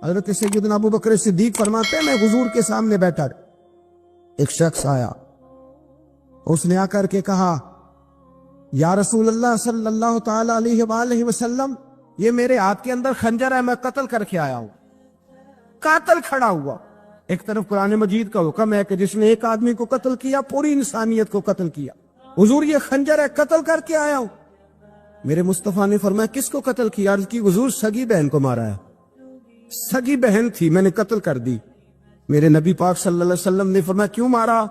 حضرت سیدنا ابو بکر صدیق فرماتے ہیں میں حضور کے سامنے بیٹھا، ایک شخص آیا، اس نے آ کر کے کہا یا رسول اللہ صلی اللہ تعالی علیہ وآلہ وسلم، یہ میرے ہاتھ کے اندر خنجر ہے، میں قتل کر کے آیا ہوں۔ قاتل کھڑا ہوا، ایک طرف قرآن مجید کا حکم ہے کہ جس نے ایک آدمی کو قتل کیا پوری انسانیت کو قتل کیا، حضور یہ خنجر ہے، قتل کر کے آیا ہوں۔ میرے مصطفیٰ نے فرمایا کس کو قتل کیا؟ عرض کی حضور سگی بہن کو مارا ہے، سگی بہن تھی، میں نے قتل کر دی۔ میرے نبی پاک صلی اللہ علیہ وسلم نے فرمایا کیوں مارا؟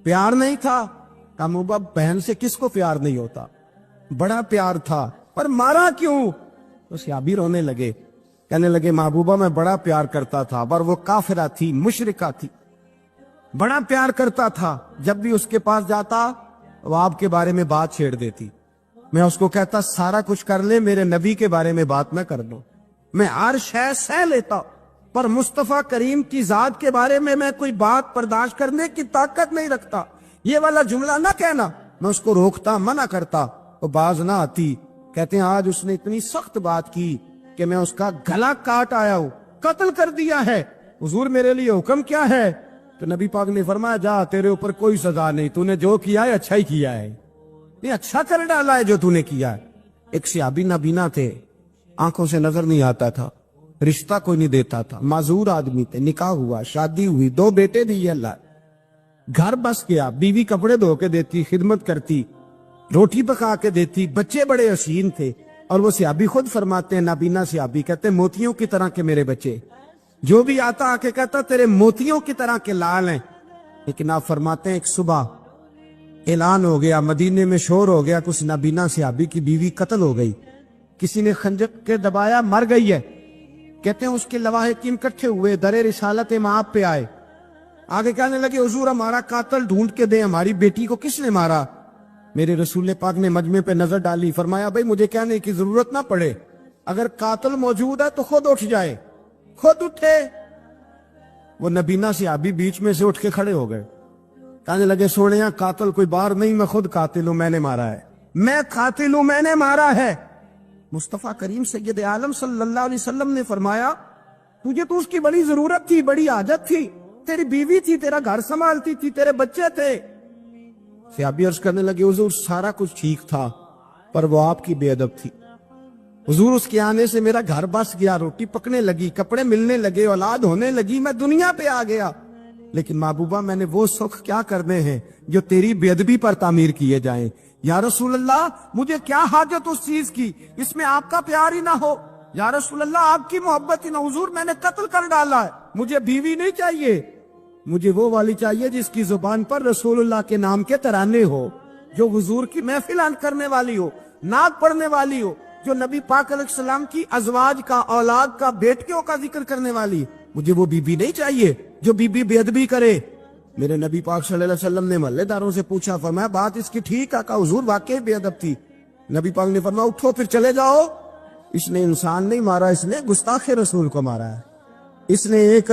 پیار نہیں تھا؟ کہا موبا بہن سے کس کو پیار نہیں ہوتا، بڑا پیار تھا، پر مارا کیوں؟ تو صحابی رونے لگے، کہنے لگے محبوبہ میں بڑا پیار کرتا تھا، پر وہ کافرہ تھی، مشرکہ تھی، بڑا پیار کرتا تھا، جب بھی اس کے پاس جاتا وہ آپ کے بارے میں بات چھیڑ دیتی، میں اس کو کہتا سارا کچھ کر لے میرے نبی کے بارے میں بات نہ کر دو، میں ہر شے سہ لیتا، پر مصطفیٰ کریم کی ذات کے بارے میں کوئی بات برداشت کرنے کی طاقت نہیں رکھتا، یہ والا جملہ نہ کہنا، میں اس کو روکتا، منع کرتا، وہ باز نہ آتی۔ کہتے ہیں آج اس نے اتنی سخت بات کی کہ میں اس کا گلا کاٹ آیا ہوں، قتل کر دیا ہے، حضور میرے لیے حکم کیا ہے؟ تو نبی پاک نے فرمایا جا تیرے اوپر کوئی سزا نہیں، تو نے جو کیا ہے اچھا ہی کیا ہے، یہ اچھا کر ڈالا ہے جو تو نے کیا ہے۔ ایک صحابی نابینا تھے، آنکھوں سے نظر نہیں آتا تھا، رشتہ کوئی نہیں دیتا تھا، معذور آدمی تھے، نکاح ہوا، شادی ہوئی، 2 بیٹے دیے اللہ، گھر بس گیا، بیوی کپڑے دھو کے دیتی، خدمت کرتی، روٹی پکا کے دیتی، بچے بڑے حسین تھے، اور وہ صحابی خود فرماتے ہیں، نابینا صحابی کہتے ہیں موتیوں کی طرح کے میرے بچے، جو بھی آتا آ کے کہتا تیرے موتیوں کی طرح کے لال ہیں۔ لیکن آپ فرماتے ہیں ایک صبح اعلان ہو گیا، مدینے میں شور ہو گیا، کچھ نابینا صحابی کی بیوی قتل ہو گئی، کسی نے خنجر کے دبایا، مر گئی ہے۔ کہتے ہیں اس کے لواحقین اکٹھے ہوئے، در رسالت امام پہ آئے، آگے کہنے لگے حضور ہمارا قاتل ڈھونڈ کے دیں، ہماری بیٹی کو کس نے مارا؟ میرے رسول پاک نے مجمع پہ نظر ڈالی، فرمایا بھائی مجھے کہنے کی ضرورت نہ پڑے، اگر قاتل موجود ہے تو خود اٹھ جائے، خود اٹھے۔ وہ نبینا صحابی بیچ میں سے اٹھ کے کھڑے ہو گئے، کہنے لگے سوڑیاں قاتل کوئی باہر نہیں، میں خود قاتل ہوں، میں نے مارا ہے، میں قاتل ہوں، میں نے مارا ہے۔ مصطفیٰ کریم سید عالم صلی اللہ علیہ وسلم نے فرمایا تجھے تو اس کی بڑی ضرورت تھی، بڑی حاجت تھی، تیری بیوی تھی، تیرا گھر سنبھالتی تھی، تیرے بچے تھے۔ صحابی عرض کرنے لگے حضور سارا کچھ ٹھیک تھا، پر وہ آپ کی بے ادب تھی، حضور اس کے آنے سے میرا گھر بس گیا، روٹی پکنے لگی، کپڑے ملنے لگے، اولاد ہونے لگی، میں دنیا پہ آ گیا، لیکن محبوبہ میں نے وہ سکھ کیا کرنے ہیں جو تیری بے ادبی پر تعمیر کیے جائیں۔ یا رسول اللہ مجھے کیا حاجت اس چیز کی، اس میں آپ کا پیار ہی نہ ہو، یا رسول اللہ آپ کی محبت ہی نہ، حضور میں نے قتل کر ڈالا ہے، مجھے بیوی نہیں چاہیے، مجھے وہ والی چاہیے جس کی زبان پر رسول اللہ کے نام کے ترانے ہو، جو حضور کی محفل کرنے والی ہو، نعت پڑھنے والی ہو، جو نبی پاک علیہ السلام کی ازواج کا، اولاد کا، بیٹیوں کا ذکر کرنے والی، مجھے وہ بیوی نہیں چاہیے جو بیوی بے ادبی کرے۔ میرے نبی پاک صلی اللہ علیہ وسلم نے محلے داروں سے پوچھا، فرمایا بات اس کی ٹھیک ہے؟ کہا حضور واقعی بے ادب تھی۔ نبی پاک نے فرمایا اٹھو پھر چلے جاؤ، اس نے انسان نہیں مارا، اس نے گستاخ رسول کو مارا ہے، اس نے ایک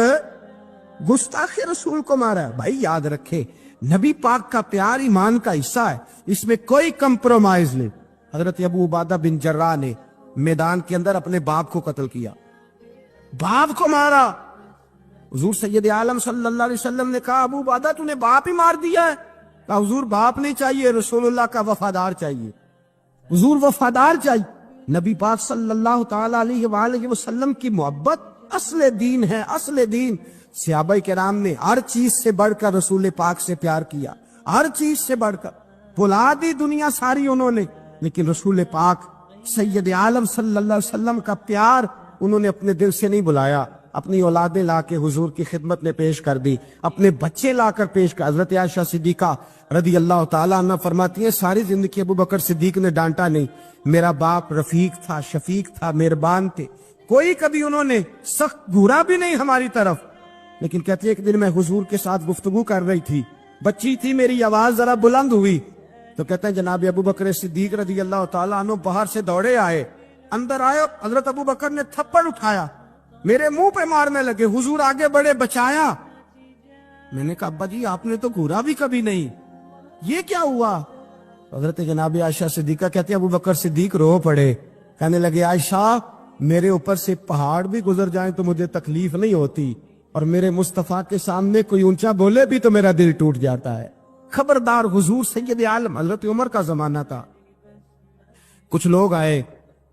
گستاخ رسول کو مارا ہے۔ بھائی یاد رکھے نبی پاک کا پیار ایمان کا حصہ ہے، اس میں کوئی کمپرومائز نہیں۔ حضرت ابو عبادہ بن جراح نے میدان کے اندر اپنے باپ کو قتل کیا، باپ کو مارا، حضور سید عالم صلی اللہ علیہ وسلم نے کہا ابو عبادہ تو نے باپ ہی مار دیا ہے؟ کہا حضور باپ نہیں چاہیے، رسول اللہ کا وفادار چاہیے، حضور وفادار چاہیے۔ نبی پاک صلی اللہ تعالی علیہ وآلہ وسلم کی محبت اصل دین ہے، اصل دین۔ صحابہ کرام نے ہر چیز سے بڑھ کر رسول پاک سے پیار کیا، ہر چیز سے بڑھ کر، بھلا دی دنیا ساری انہوں نے، لیکن رسول پاک سید عالم صلی اللہ علیہ وسلم کا پیار انہوں نے اپنے دل سے نہیں بلایا، اپنی اولادیں لا کے حضور کی خدمت میں پیش کر دی، اپنے بچے لا کر پیش کر۔ حضرت عائشہ صدیقہ رضی اللہ تعالیٰ عنہ فرماتی ہیں ساری زندگی ابو بکر صدیق نے ڈانٹا نہیں، میرا باپ رفیق تھا، شفیق تھا، مہربان تھے، کوئی کبھی انہوں نے سخت گھورا بھی نہیں ہماری طرف۔ لیکن کہتی ہے ایک دن میں حضور کے ساتھ گفتگو کر رہی تھی، بچی تھی، میری آواز ذرا بلند ہوئی تو کہتے ہیں جناب ابو بکر صدیق رضی اللہ تعالیٰ عنہ باہر سے دوڑے آئے، اندر آئے، حضرت ابو بکر نے تھپڑ اٹھایا، میرے منہ پہ مارنے لگے، حضور آگے بڑھے، بچایا۔ میں نے کہا ابا جی آپ نے تو گھورا بھی کبھی نہیں، یہ کیا ہوا؟ حضرت جناب عائشہ صدیقہ کہتے ہیں ابو بکر صدیق رو پڑے، کہنے لگے عائشہ میرے اوپر سے پہاڑ بھی گزر جائیں تو مجھے تکلیف نہیں ہوتی، اور میرے مصطفیٰ کے سامنے کوئی اونچا بولے بھی تو میرا دل ٹوٹ جاتا ہے۔ خبردار، حضور سید عالم حضرت عمر کا زمانہ تھا۔ کچھ لوگ آئے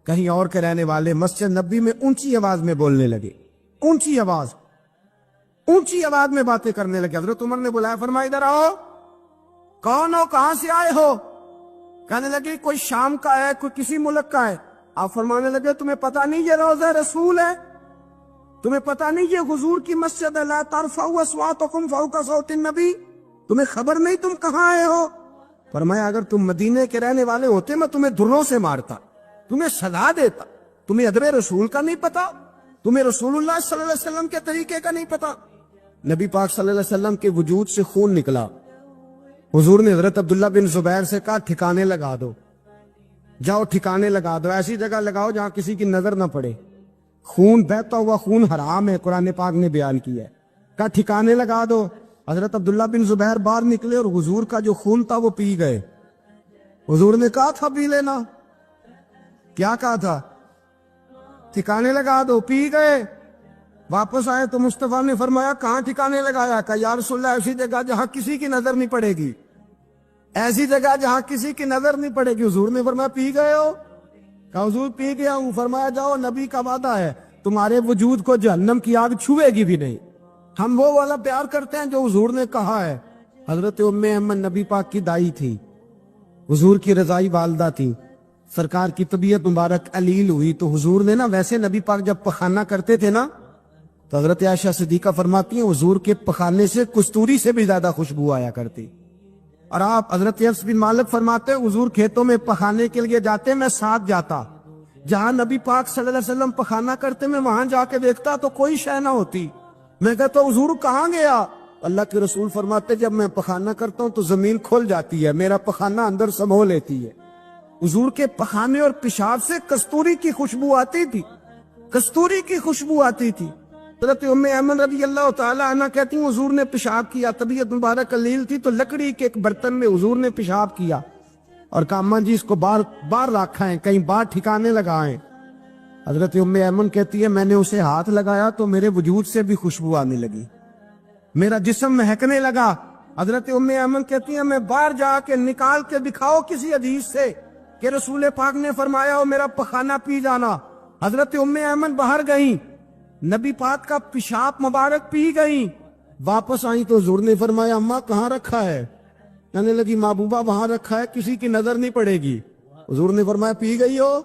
کہیں اور کے رہنے والے، مسجد نبی میں اونچی آواز میں بولنے لگے، اونچی آواز میں باتیں کرنے لگے۔ حضرت عمر نے بلایا، فرمایا ادھر آؤ، کون ہو، کہاں سے آئے ہو؟ کہنے لگے کوئی شام کا ہے، کوئی کسی ملک کا ہے۔ آپ فرمانے لگے تمہیں پتہ نہیں یہ روضہ رسول ہے؟ تمہیں پتہ نہیں یہ حضور کی مسجد ہے؟ لا ترفعوا اصواتکم فوق صوت النبی، تمہیں خبر نہیں تم کہاں آئے ہو؟ فرمایا اگر تم مدینے کے رہنے والے ہوتے میں تمہیں دروں سے مارتا، تمہیں سزا دیتا۔ تمہیں ادب رسول کا نہیں پتا؟ تمہیں رسول اللہ صلی اللہ علیہ وسلم کے طریقے کا نہیں پتا؟ نبی پاک صلی اللہ علیہ وسلم کے وجود سے خون نکلا۔ حضور نے حضرت عبداللہ بن زبیر سے کہا ٹھکانے لگا دو، جاؤ ٹھکانے لگا دو، ایسی جگہ لگاؤ جہاں کسی کی نظر نہ پڑے۔ خون بہتا ہوا خون حرام ہے، قرآن پاک نے بیان کیا ہے۔ کہا ٹھکانے لگا دو۔ حضرت عبداللہ بن زبیر باہر نکلے اور حضور کا جو خون تھا وہ پی گئے۔ حضور نے کہا تھا پی لینا، کیا کہا تھا؟ ٹھکانے لگا دو، پی گئے۔ واپس آئے تو مصطفیٰ نے فرمایا کہاں ٹھکانے لگایا؟ کہا یا رسول اللہ ایسی جگہ جہاں کسی کی نظر نہیں پڑے گی، ایسی جگہ جہاں کسی کی نظر نہیں پڑے گی۔ حضور نے فرمایا پی گئے ہو؟ کہا حضور پی گیا ہوں۔ فرمایا جاؤ، نبی کا وعدہ ہے تمہارے وجود کو جہنم کی آگ چھوئے گی بھی نہیں۔ ہم وہ والا پیار کرتے ہیں جو حضور نے کہا ہے۔ حضرت ام ایمن نبی پاک کی دائی تھی، حضور کی رضائی والدہ تھی۔ سرکار کی طبیعت مبارک علیل ہوئی تو حضور نے نا، ویسے نبی پاک جب پخانہ کرتے تھے نا تو حضرت عائشہ صدیقہ فرماتی ہیں حضور کے پخانے سے کستوری سے بھی زیادہ خوشبو آیا کرتی۔ اور آپ حضرت انس بن مالک فرماتے ہیں حضور کھیتوں میں پخانے کے لیے جاتے میں ساتھ جاتا، جہاں نبی پاک صلی اللہ علیہ وسلم پخانہ کرتے میں وہاں جا کے دیکھتا تو کوئی شے نہ ہوتی۔ میں کہتا حضور کہاں گیا؟ اللہ کے رسول فرماتے جب میں پخانہ کرتا ہوں تو زمین کھل جاتی ہے، میرا پخانہ اندر سمو لیتی ہے۔ حضور کے پخانے اور پیشاب سے کستوری کی خوشبو آتی تھی، کستوری کی خوشبو آتی تھی۔ حضرت ام ایمن رضی اللہ تعالی عنہ کہتی ہیں حضور نے پیشاب کیا، طبیعت مبارک علیل تھی تو لکڑی کے ایک برتن میں حضور نے پیشاب کیا اور کہا اماں جی اس کو باہر رکھا ہے، کہیں باہر ٹھکانے لگائیں۔ حضرت ام ایمن کہتی ہے میں نے اسے ہاتھ لگایا تو میرے وجود سے بھی خوشبو آنے لگی، میرا جسم مہکنے لگا۔ حضرت ام ایمن کہتی ہے میں باہر جا کے نکال کے دکھاؤ کسی حدیث سے کہ رسول پاک نے فرمایا ہو میرا پخانہ پی جانا۔ حضرت ام ایمن باہر گئیں، نبی پاک کا پیشاب مبارک پی گئیں، واپس آئیں تو حضور نے فرمایا اماں کہاں رکھا ہے؟ کہنے لگی محبوبہ وہاں رکھا ہے، کسی کی نظر نہیں پڑے گی۔ حضور نے فرمایا پی گئی ہو؟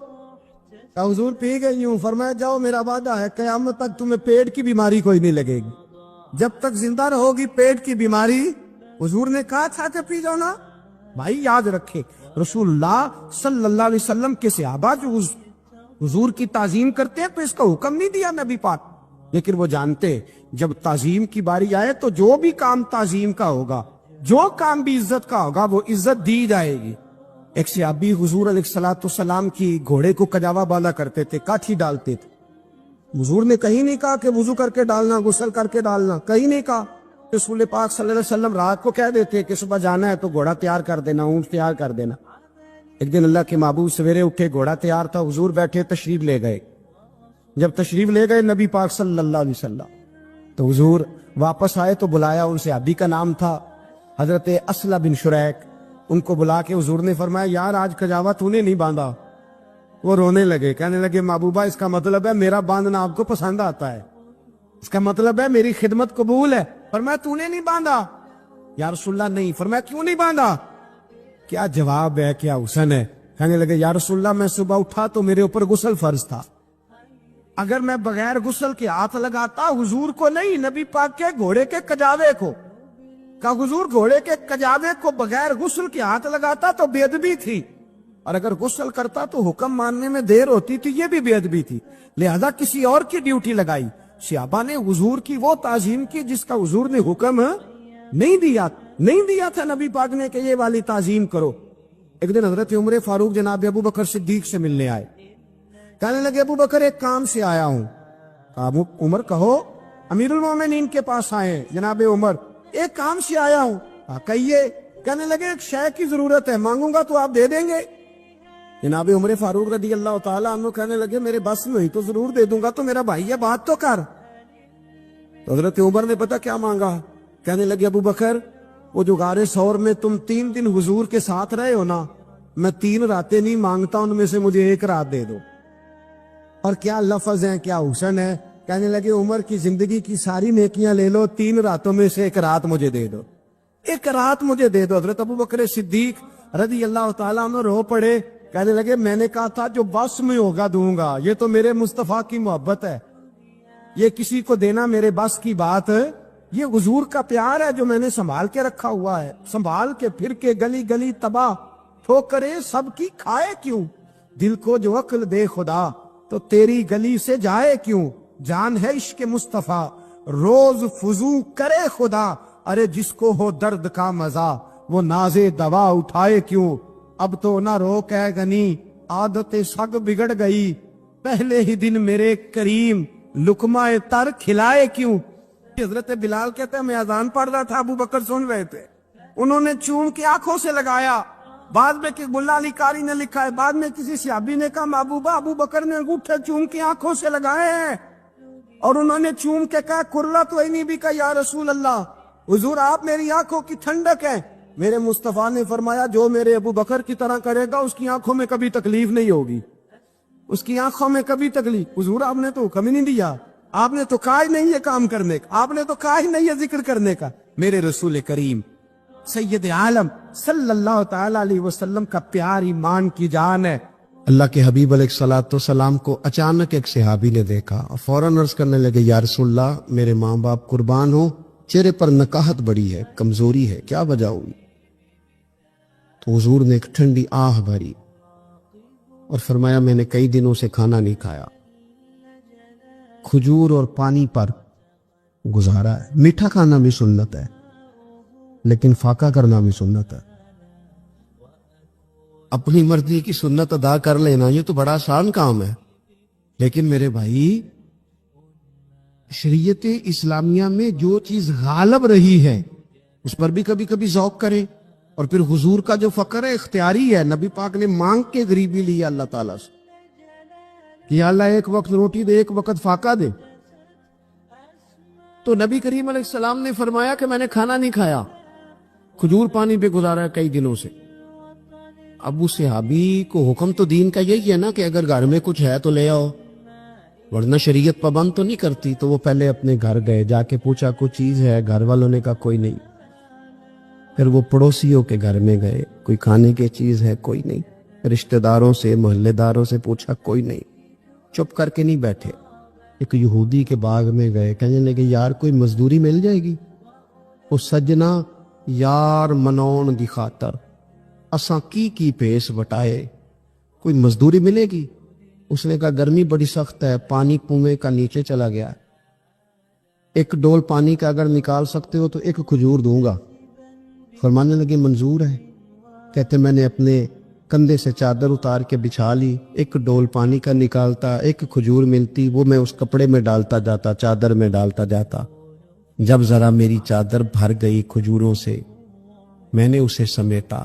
کہا حضور پی گئی ہوں۔ فرمایا جاؤ میرا وعدہ ہے قیامت تک تمہیں پیٹ کی بیماری کوئی نہیں لگے گی، جب تک زندہ رہو گی پیٹ کی بیماری۔ حضور نے کہا تھا کہ پی جاؤ نا۔ بھائی یاد رکھے رسول اللہ صلی اللہ علیہ وسلم کے صحابہ جو حضور کی تعظیم کرتے ہیں تو اس کا حکم نہیں دیا نبی پاک، لیکن وہ جانتے جب تعظیم کی باری آئے تو جو بھی کام تعظیم کا ہوگا، جو کام بھی عزت کا ہوگا وہ عزت دی جائے گی۔ ایک صحابی حضور علیہ السلام کی گھوڑے کو کجاوا بالا کرتے تھے، کاٹھی ڈالتے تھے۔ حضور نے کہیں نہیں کہا کہ وضو کر کے ڈالنا، غسل کر کے ڈالنا، کہیں نہیں کہا۔ رسول پاک صلی اللہ علیہ وسلم رات کو کہہ دیتے کہ صبح جانا ہے تو گھوڑا تیار کر دینا، اونٹ تیار کر دینا۔ ایک دن اللہ کے محبوب سویرے اٹھے، گھوڑا تیار تھا، حضور بیٹھے تشریف لے گئے۔ جب تشریف لے گئے نبی پاک صلی اللہ علیہ وسلم تو حضور واپس آئے تو بلایا، ان سے صحابی کا نام تھا حضرت اسلح بن شریک۔ ان کو بلا کے حضور نے فرمایا یار آج کجاوا تو نے نہیں باندھا۔ وہ رونے لگے، کہنے لگے محبوبہ اس کا مطلب ہے میرا باندھنا آپ کو پسند آتا ہے، اس کا مطلب ہے میری خدمت قبول ہے۔ فرمایا تو نے نہیں باندھا؟ یا رسول اللہ نہیں۔ فرمایا کیوں نہیں باندھا؟ کیا جواب ہے، کیا حسن ہے۔ کہنے لگے یا رسول اللہ میں صبح اٹھا تو میرے اوپر غسل فرض تھا، اگر میں بغیر غسل کے ہاتھ لگاتا حضور کو نہیں نبی پاک کے گھوڑے کے کجاوے کو، کہا حضور گھوڑے کے کجاوے کو بغیر غسل کے ہاتھ لگاتا تو بے ادبی تھی، اور اگر غسل کرتا تو حکم ماننے میں دیر ہوتی تھی، یہ بھی بے ادبی تھی، لہذا کسی اور کی ڈیوٹی لگائی۔ صحابہ نے حضور کی وہ تعظیم کی جس کا حضور نے حکم نہیں دیا تھا نبی پاک نے کہ یہ والی تعظیم کرو۔ ایک دن حضرت عمر فاروق جناب ابو بکر صدیق سے ملنے آئے، کہنے لگے ابو بکر ایک کام سے آیا ہوں۔ کہا عمر کہو۔ امیر المومنین کے پاس آئے جناب عمر، ایک کام سے آیا ہوں۔ کہیے۔ کہنے لگے ایک شے کی ضرورت ہے، مانگوں گا تو آپ دے دیں گے؟ جناب عمر فاروق رضی اللہ تعالیٰ عنہ کہنے لگے میرے بس میں ہوئی تو ضرور دے دوں گا، تو میرا بھائی ہے بات تو کر۔ تو حضرت عمر نے پتا کیا مانگا، کہنے لگے ابو بکر وہ جو غار ثور میں تم 3 دن حضور کے ساتھ رہے ہو نا، میں 3 راتیں نہیں مانگتا، ان میں سے مجھے 1 رات دے دو۔ اور کیا لفظ ہیں، کیا حسن ہے، کہنے لگے عمر کی زندگی کی ساری نیکیاں لے لو، 3 راتوں میں سے 1 رات مجھے دے دو، 1 رات مجھے دے دو۔ حضرت ابو بکر صدیق رضی اللہ تعالیٰ عنہ رو پڑے، کہنے لگے میں نے کہا تھا جو بس میں ہوگا دوں گا، یہ تو میرے مصطفیٰ کی محبت ہے، یہ کسی کو دینا میرے بس کی بات ہے، یہ حضور کا پیار ہے جو میں نے سنبھال کے رکھا ہوا ہے، سنبھال کے پھر کے گلی گلی تباہ، ٹھوکرے سب کی کھائے کیوں، دل کو جو عقل دے خدا تو تیری گلی سے جائے کیوں، جان ہے عشق مصطفیٰ روز فضو کرے خدا، ارے جس کو ہو درد کا مزہ وہ ناز دوا اٹھائے کیوں، اب تو نہ روک ہے غنی عادت سگ بگڑ گئی، پہلے ہی دن میرے کریم لقمہ تر کھلائے کیوں۔ حضرت بلال کہتے ہیں میں اذان پڑھ رہا تھا، ابو بکر سن رہے تھے، انہوں نے چوم کے آنکھوں سے لگایا، بعد میں کہ ملا علی قاری نے لکھا ہے، بعد میں کسی صحابی نے کہا محبوبہ ابو بکر نے انگوٹھے چوم کے آنکھوں سے لگائے ہیں، اور انہوں نے چوم کے کہا قرۃ عینی بک یا رسول اللہ، حضور آپ میری آنکھوں کی ٹھنڈک ہیں۔ میرے مصطفیٰ نے فرمایا جو میرے ابو بکر کی طرح کرے گا اس کی آنکھوں میں کبھی تکلیف نہیں ہوگی، اس کی آنکھوں میں کبھی تکلیف۔ حضور آپ نے تو حکم ہی نہیں دیا، آپ نے تو کہا ہی نہیں یہ کام کرنے کا، آپ نے تو کہا ہی نہیں یہ ذکر کرنے کا۔ میرے رسول کریم سید عالم صلی اللہ تعالی علیہ وسلم کا پیار ایمان کی جان ہے۔ اللہ کے حبیب علیہ الصلوۃ والسلام کو اچانک ایک صحابی نے دیکھا اور فوراً عرض کرنے لگے یا رسول اللہ میرے ماں باپ قربان ہو، چہرے پر نکاہت بڑی ہے، کمزوری ہے، کیا وجہ ہوئی؟ تو حضور نے ایک ٹھنڈی آہ بھری اور فرمایا میں نے کئی دنوں سے کھانا نہیں کھایا، کھجور اور پانی پر گزارا ہے۔ میٹھا کھانا بھی سنت ہے لیکن فاقہ کرنا بھی سنت ہے، اپنی مرضی کی سنت ادا کر لینا یہ تو بڑا آسان کام ہے، لیکن میرے بھائی شریعت اسلامیہ میں جو چیز غالب رہی ہے اس پر بھی کبھی کبھی ذوق کرے۔ اور پھر حضور کا جو فقر ہے اختیاری ہے، نبی پاک نے مانگ کے غریبی لی اللہ تعالیٰ سے کہ یا اللہ ایک وقت روٹی دے ایک وقت فاقہ دے، تو نبی کریم علیہ السلام نے فرمایا کہ میں نے کھانا نہیں کھایا، کھجور پانی پہ گزارا ہے کئی دنوں سے۔ اب اس صحابی کو حکم تو دین کا یہی ہے نا کہ اگر گھر میں کچھ ہے تو لے آؤ، ورنہ شریعت پابند تو نہیں کرتی۔ تو وہ پہلے اپنے گھر گئے، جا کے پوچھا کوئی چیز ہے، گھر والوں نے کہا کوئی نہیں۔ پھر وہ پڑوسیوں کے گھر میں گئے، کوئی کھانے کی چیز ہے، کوئی نہیں۔ رشتہ داروں سے محلے داروں سے پوچھا، کوئی نہیں۔ چپ کر کے نہیں بیٹھے، ایک یہودی کے باغ میں گئے، کہنے لگے یار کوئی مزدوری مل جائے گی؟ وہ سجنا یار منون دی خاطر اساں کی پیس وٹائے، کوئی مزدوری ملے گی؟ اس نے کہا گرمی بڑی سخت ہے، پانی کنویں کا نیچے چلا گیا ہے، 1 ڈول پانی کا اگر نکال سکتے ہو تو 1 کھجور دوں گا۔ فرمانے لگے منظور ہے۔ کہتے میں نے اپنے کندھے سے چادر اتار کے بچھا لی، 1 ڈول پانی کا نکالتا، 1 کھجور ملتی، وہ میں اس کپڑے میں ڈالتا جاتا، چادر میں ڈالتا جاتا۔ جب ذرا میری چادر بھر گئی کھجوروں سے، میں نے اسے سمیٹا،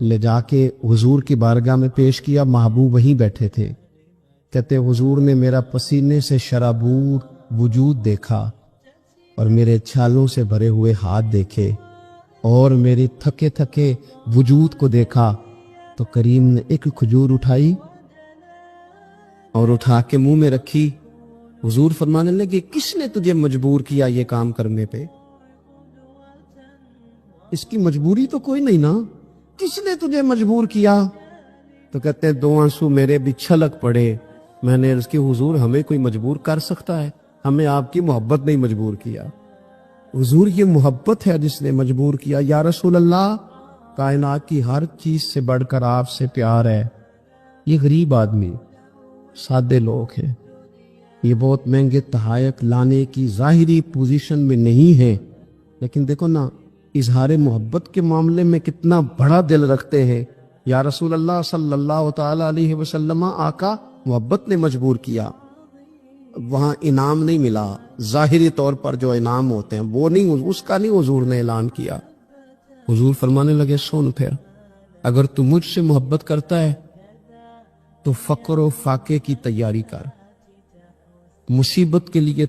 لے جا کے حضور کی بارگاہ میں پیش کیا، محبوب وہیں بیٹھے تھے۔ کہتے حضور نے میرا پسینے سے شرابور وجود دیکھا اور میرے چھالوں سے بھرے ہوئے ہاتھ دیکھے اور میرے تھکے تھکے وجود کو دیکھا، تو کریم نے 1 کھجور اٹھائی اور اٹھا کے منہ میں رکھی۔ حضور فرمانے لگے کس نے تجھے مجبور کیا یہ کام کرنے پہ؟ اس کی مجبوری تو کوئی نہیں نا، کس نے تجھے مجبور کیا؟ تو کہتے ہیں 2 آنسو میرے بھی چھلک پڑے۔ میں نے عرض کی حضور ہمیں کوئی مجبور کر سکتا ہے؟ ہمیں آپ کی محبت نہیں مجبور کیا۔ حضور یہ محبت ہے جس نے مجبور کیا۔ یا رسول اللہ کائنات کی ہر چیز سے بڑھ کر آپ سے پیار ہے۔ یہ غریب آدمی، سادے لوگ ہیں، یہ بہت مہنگے تحائف لانے کی ظاہری پوزیشن میں نہیں ہے، لیکن دیکھو نا اظہار محبت کے معاملے میں کتنا بڑا دل رکھتے ہیں۔ یا رسول اللہ صلی اللہ تعالی علیہ وسلم، آقا محبت نے مجبور کیا، وہاں انعام نہیں ملا، ظاہری طور پر جو انعام ہوتے ہیں وہ نہیں، اس کا نہیں حضور نے اعلان کیا۔ حضور فرمانے لگے سن پھر، اگر تو مجھ سے محبت کرتا ہے تو فقر و فاقے کی تیاری کر، مصیبت کے لیے